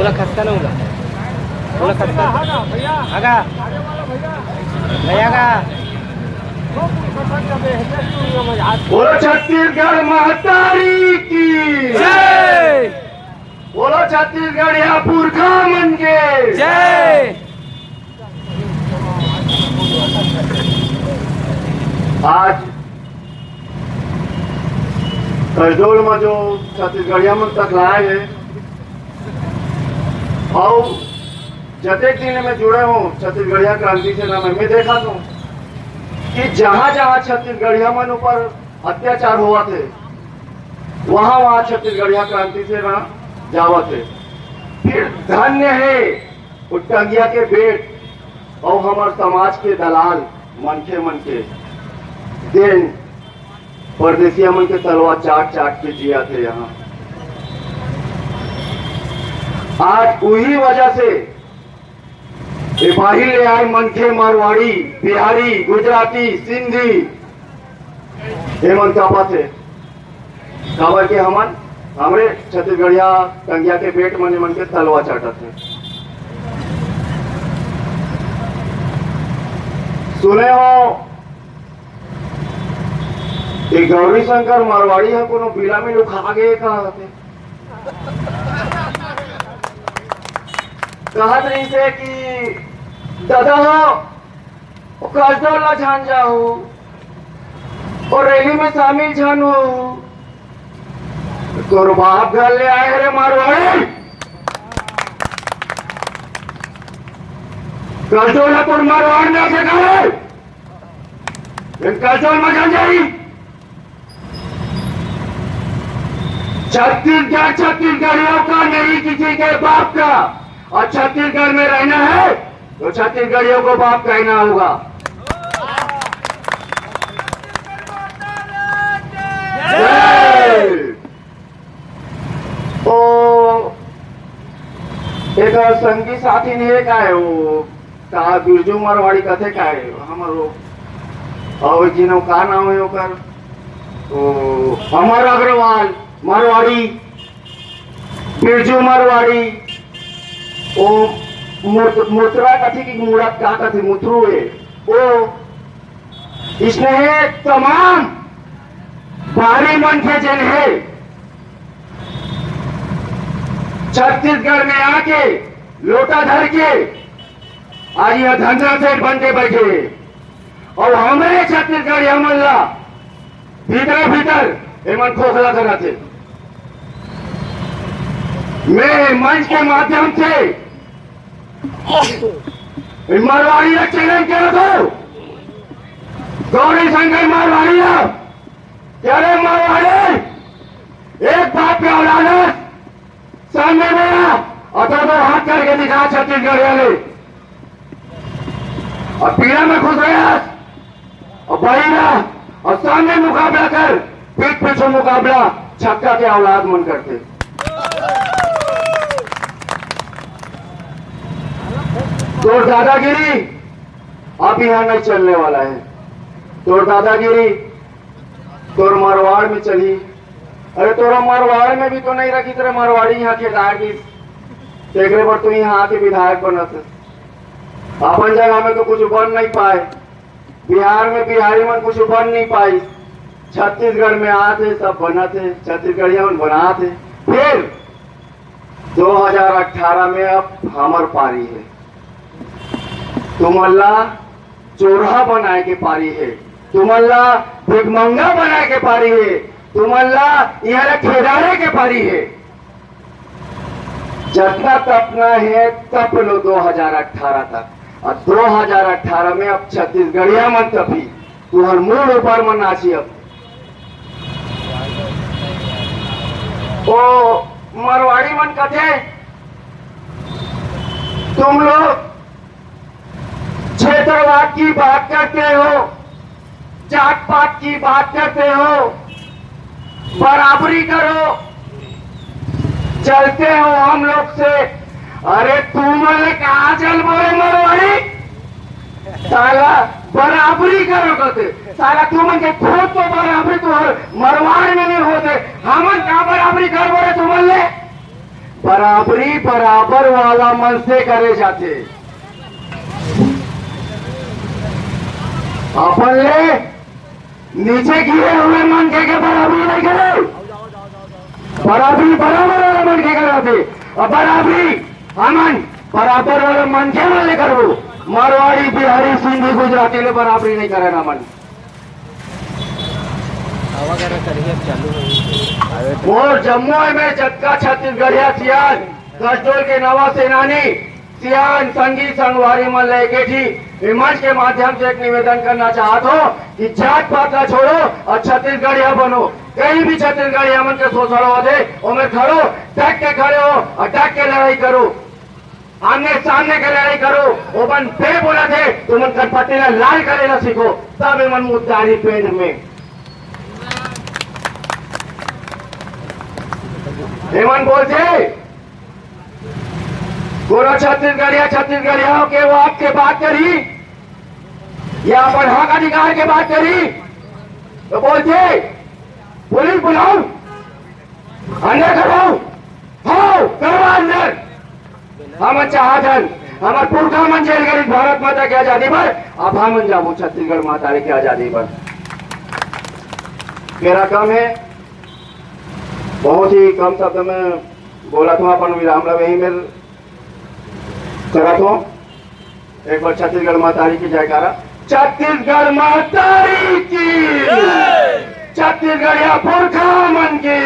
बोला खसका ना होगा, बोला खसका आगा भैया का। बोलो छत्तीसगढ़ महतारी की जय, बोलो छत्तीसगढ़ या पुरखा मन के जय। आज करजोल में जो छत्तीसगढ़िया मन तक लाए है और जतेक दिन में जुड़े हूँ छत्तीसगढ़िया क्रांति से ना मैं देखा हूँ कि जहाँ जहाँ छत्तीसगढ़िया मन ऊपर अत्याचार हुआ थे वहाँ वहाँ छत्तीसगढ़िया क्रांति से ना जावा थे। फिर धन्य है उट्टंगिया के बेट और हमारे समाज के दलाल मनखे मन के दिन परदेसिया मन के तलवार चाट चाट के जिया थे। यहाँ आज वही वजह से बाहिर ले आए मनखे मारवाड़ी बिहारी गुजराती सिंधी हेमंत कापा थे खबर के हमन हमरे छत्तीसगढ़िया टंगिया के पेट मने मन के तलवा चाटा थे। सुने हो ये गौरी शंकर मारवाड़ी है कोनो बिला में लुखा गए कहा थे कहत रही थे कि दादा हो कसदौला छान जाओ और रैली में शामिल छान हो तोर बाप घर ले आए रे मारवाड़ी कसदौला तोर मारवाड़ ना सका कसदौल में जान जाई। छत्तीसगढ़ छत्तीसगढ़ियों का नहीं किसी के बाप का और छत्तीसगढ़ में रहना है तो छत्तीसगढ़ियों को बाप कहना होगा। तो एक संगी साथी ने का है वो कहा बिरजू मारवाड़ी कथे का है हमारो और जिनो का नाम है ओकर तो अमर अग्रवाल मारवाड़ी बिरजू मारवाड़ी ओ मुतरा कथी की मूरत का कथी मुतरू है वो इसने है तमाम भारी मन के जन है छत्तीसगढ़ में आके लोटा धर के आज यह धंधा सेठ बन के बैठे और हमारे छत्तीसगढ़ हमला भीतर भीतर हेमंत खोखला करा थे। मैं मंच के माध्यम से मारवाड़ी चैलेंज कर दो गौरी शंकर मारवाड़ी क्या रे मारवाड़ी एक बाप के औलाद सामने मेरा और तो हाथ करके दिखा छत्तीसगढ़ वाले और पीड़ा में घुस गया और बहिरा और सामने मुकाबला कर पीठ पीछे मुकाबला छक्का के औलाद मन करते। तोर दादागिरी अब यहां नहीं चलने वाला है। तोर दादागिरी तोर मारवाड़ में चली। अरे तोरा मारवाड़ में भी तो नहीं रखी तेरे मारवाड़ी यहाँ के दागी देखने पर तू यहाँ आके विधायक बना थे। अपन जगह में तो कुछ बन नहीं पाए बिहार में बिहारी में कुछ बन नहीं पाई छत्तीसगढ़ में आते सब बना थे छत्तीसगढ़िया में बना थे। फिर 2018 में अब हमर पारी है तुमल्ला चोरहा बनाए के पारी है तुमल्ला भिगमंगा बनाए के पारी है तुमल्ला यहाँ ठेदारे के पारी है। जितना तपना है तप लो 2018 तक और 2018 में अब छत्तीसगढ़िया मन तपी तुहर मूल ऊपर मन नाची। अब ओ मारवाड़ी मन कथे तुम लोग क्षेत्रवाद की बात करते हो जात पात की बात करते हो बराबरी करो चलते हो हम लोग से। अरे तुमने कहा चल बोले मारवाड़ी साला बराबरी करो कहते साला तुमन के खुद तो बराबरी तो मरवाड़ में नहीं होते हमन का बराबरी कर बोले तुमन ले बराबरी बराबर वाला मन से करे जाते। अपन ले नीचे गिरे हुए मन के बराबरी नहीं करे, बराबरी बराबर वाला मन के कराते। और बराबरी हमन बराबर वाला मन के वाले करो। मारवाड़ी, बिहारी, सिंधी, गुजराती ले बराबरी नहीं करे ना मन। और जम्मू में जत्का छत्तीसगढ़िया सियान गजडोल के नवा सेनानी सियान संगी संगवारी मन लेके थी मंच के माध्यम से एक निवेदन करना चाहता हूँ कि जात पात का छोड़ो और छत्तीसगढ़िया बनो। कहीं भी छत्तीसगढ़िया मन के शोषण हो दे उनमें खड़ो, डट के खड़े हो और डट के लड़ाई करो, आमने सामने के लड़ाई करो। ओपन पे बोला थे तुम कटपट्टी लाल करे ना सीखो, तब मन मुद्दारी पेड़ में हेमंत बोलते गोरा छत्तीसगढ़िया के वो आपके बात करी या अपन हक अधिकार के बात करी तो बोलते पुलिस बुलाओ, अंदर करो, हो करो अंदर। हम चाहतन हमार पुरखा मन जेल गए भारत माता की आजादी पर, अब हम जाबो छत्तीसगढ़ माता की आजादी पर। मेरा काम है बहुत ही कम शब्द में बोला था, अपन विराम यही में करा तो एक बार छत्तीसगढ़ मातारी की जयकारा। छत्तीसगढ़ मातारी की, छत्तीसगढ़िया पुरखा मन की।